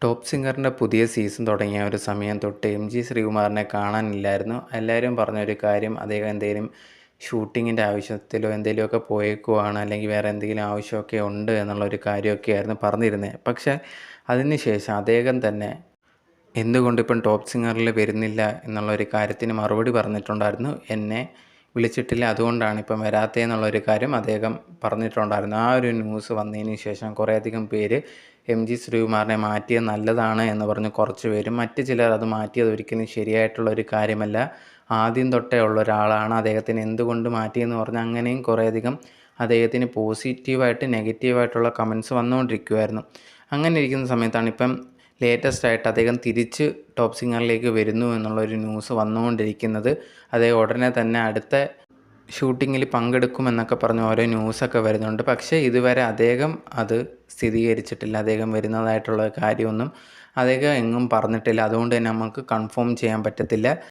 Top സിംഗറിൻ്റെ പുതിയ season തുടങ്ങിയ ഒരു സമയം തൊട്ട് എം.ജി. ശ്രീകുമാറിനെ കാണാനില്ലായിരുന്നു. എല്ലാവരും പറഞ്ഞൊരു കാര്യം അദ്ദേഹം എന്തെങ്കിലും ഷൂട്ടിങ്ങിൻ്റെ ആവശ്യത്തിലോ എന്തെങ്കിലുമൊക്കെ പോയേക്കുവാണ്, അല്ലെങ്കിൽ വേറെ എന്തെങ്കിലും ആവശ്യമൊക്കെ ഉണ്ട് എന്നുള്ളൊരു കാര്യമൊക്കെയായിരുന്നു പറഞ്ഞിരുന്നത്. പക്ഷേ അതിന് ശേഷം അദ്ദേഹം തന്നെ എന്തുകൊണ്ടിപ്പം ടോപ്പ് സിംഗറിൽ വരുന്നില്ല എന്നുള്ളൊരു കാര്യത്തിന് മറുപടി പറഞ്ഞിട്ടുണ്ടായിരുന്നു. എന്നെ വിളിച്ചിട്ടില്ല, അതുകൊണ്ടാണ് ഇപ്പം വരാത്തതെന്നുള്ളൊരു കാര്യം അദ്ദേഹം പറഞ്ഞിട്ടുണ്ടായിരുന്നു. ആ ഒരു ന്യൂസ് വന്നതിന് ശേഷം കുറേയധികം പേര് എം.ജി. ശ്രീകുമാറിനെ മാറ്റിയത് നല്ലതാണ് എന്ന് പറഞ്ഞ് കുറച്ച് പേരും, മറ്റ് ചിലർ അത് മാറ്റിയത് ഒരിക്കലും ശരിയായിട്ടുള്ളൊരു കാര്യമല്ല, ആദ്യം തൊട്ടേ ഉള്ള ഒരാളാണ്, അദ്ദേഹത്തിന് എന്തുകൊണ്ട് മാറ്റിയെന്ന് പറഞ്ഞ് അങ്ങനെയും കുറേയധികം അദ്ദേഹത്തിന് പോസിറ്റീവായിട്ട് നെഗറ്റീവായിട്ടുള്ള കമൻസ് വന്നുകൊണ്ടിരിക്കുമായിരുന്നു. അങ്ങനെ ഇരിക്കുന്ന സമയത്താണ് ഇപ്പം ലേറ്റസ്റ്റ് ആയിട്ട് അദ്ദേഹം തിരിച്ച് ടോപ്പ് സിംഗറിലേക്ക് വരുന്നു എന്നുള്ളൊരു ന്യൂസ് വന്നുകൊണ്ടിരിക്കുന്നത്. അദ്ദേഹം ഉടനെ തന്നെ അടുത്ത ഷൂട്ടിങ്ങിൽ പങ്കെടുക്കുമെന്നൊക്കെ പറഞ്ഞ് ഓരോ ന്യൂസൊക്കെ വരുന്നുണ്ട്. പക്ഷേ ഇതുവരെ അദ്ദേഹം അത് സ്ഥിരീകരിച്ചിട്ടില്ല. അദ്ദേഹം വരുന്നതായിട്ടുള്ള കാര്യമൊന്നും അദ്ദേഹം എങ്ങും പറഞ്ഞിട്ടില്ല. അതുകൊണ്ട് തന്നെ നമുക്ക് കൺഫേം ചെയ്യാൻ പറ്റത്തില്ല.